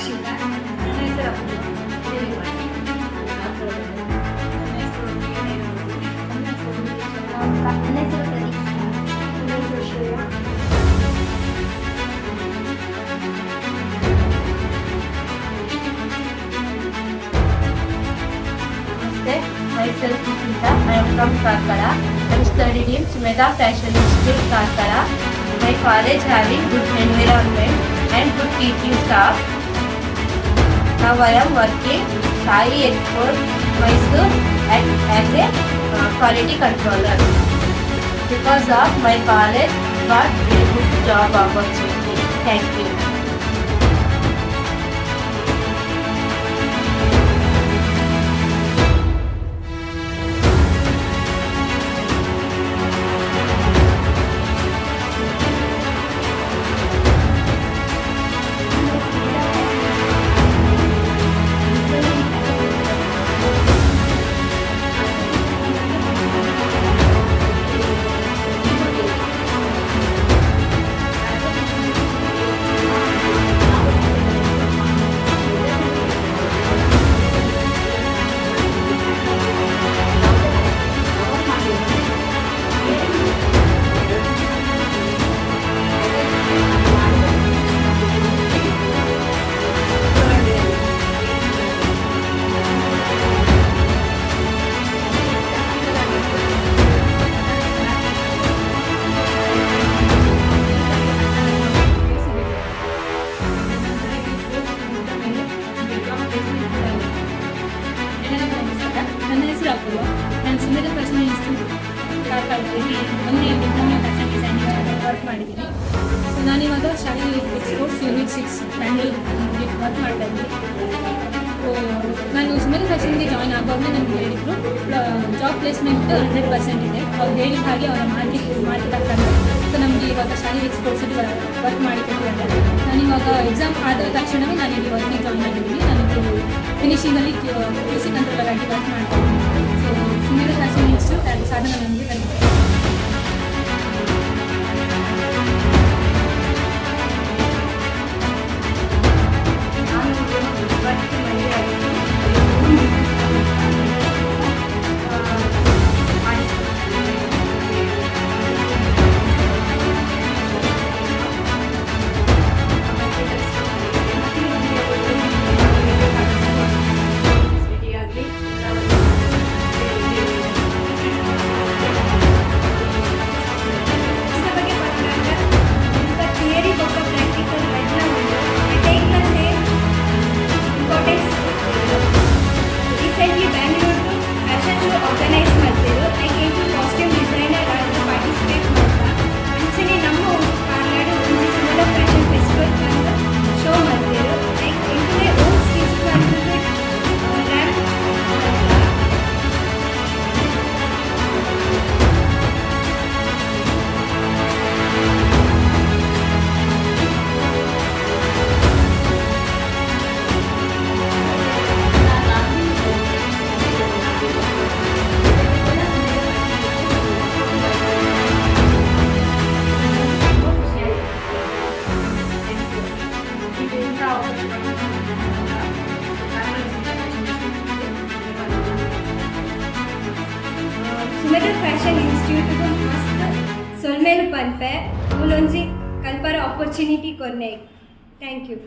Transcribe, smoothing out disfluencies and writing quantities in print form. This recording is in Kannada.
ದೀಕ್ಷಿತಾ. ನನ್ನ ಹೆಸರು ಅಪ್ಪು. ನನ್ನ ಹೆಸರು ಪ್ರದೀಕ್ಷಾ. ನನ್ನ ಹೆಸರು Shreya. Myself Nikita. I am from Karkara. I am studied in Sumedha Fashion Institute, Karkara. My college having good environment and good teaching staff. Now I am working Sai Export Mysore as a quality controller. Because of my college got a good job opportunity. Thank you. ನನ್ನ ಹೆಸರು ಅಪ್ಪು. ನಾನು ಸುಮೇಧ ಫ್ಯಾಷನ್ ಇನ್ಸ್ಟಿಟ್ಯೂಟ್ ಕಾರ್ಕಳದಲ್ಲಿ ಮೊನ್ನೆ ಡಿಪ್ಲೊಮಾ ಫ್ಯಾಷನ್ ಡಿಸೈನಿಂಗ್ ವರ್ಕ್ ಮಾಡಿದ್ದೀನಿ. ಸೊ ನಾನಿವಾಗ ಶಾಲೆ ಎಕ್ಸ್ಪೋರ್ಟ್ಸ್ ಯೂನಿಟ್ 6 ಬ್ಯಾಂಗ್ಳೂರ್ ವರ್ಕ್ ಮಾಡ್ತಾ ಇದ್ದೀನಿ. ನಾನು ಸುಮೇಧ ಫ್ಯಾಷನ್ಗೆ ಜಾಯ್ನ್ ಆಗುವಾಗಲೇ ನನಗೆ ಹೇಳಿದರು ಜಾಬ್ ಪ್ಲೇಸ್ಮೆಂಟ್ 100% ಇದೆ. ಅವ್ರು ಹೇಳಿದ ಹಾಗೆ ಅವರ ಮಾಡ್ತಿರ್ತಾರೆ. ಸೊ ನಮಗೆ ಇವಾಗ ಶಾಲೆ ಎಕ್ಸ್ಪೋರ್ಟ್ಸಲ್ಲಿ ವರ್ಕ್ ಮಾಡಿಕೊಟ್ಟಿದ್ದಾರೆ. ನಾನಿವಾಗ ಎಕ್ಸಾಮ್ ಆದ ತಕ್ಷಣವೇ ನಾನು ಇಲ್ಲಿ ವರ್ಕಿಗೆ ಜಾಯ್ನ್ ಆಗಿದ್ದೀನಿ. ನಾನು ಫಿನಿಶಿಂಗಲ್ಲಿ QC ಕಂಟ್ರೋಲರ್ ಆಗಿ ವರ್ಕ್ ಮಾಡ್ತೀನಿ. ಸೊ ಸುಮೇಧ ಫ್ಯಾಷನ್ ಇನ್ಸ್ಟಿಟ್ಯೂಟ್ ಅದು ಸಾಧನ ನನಗೆ ಬಂದಿದೆ. ಸುಮೇಧ ಫ್ಯಾಷನ್ ಇನ್ಸ್ಟಿಟ್ಯೂಟ್ ಮಸ್ತ್ ಸೊಲ್ಮೇಲು ಪನ್ಪೆ ಮೂಲೊಂಜಿ ಕಲ್ಪರ ಆಪರ್ಚುನಿಟಿ ಕೊರ್ನೆ. Thank you.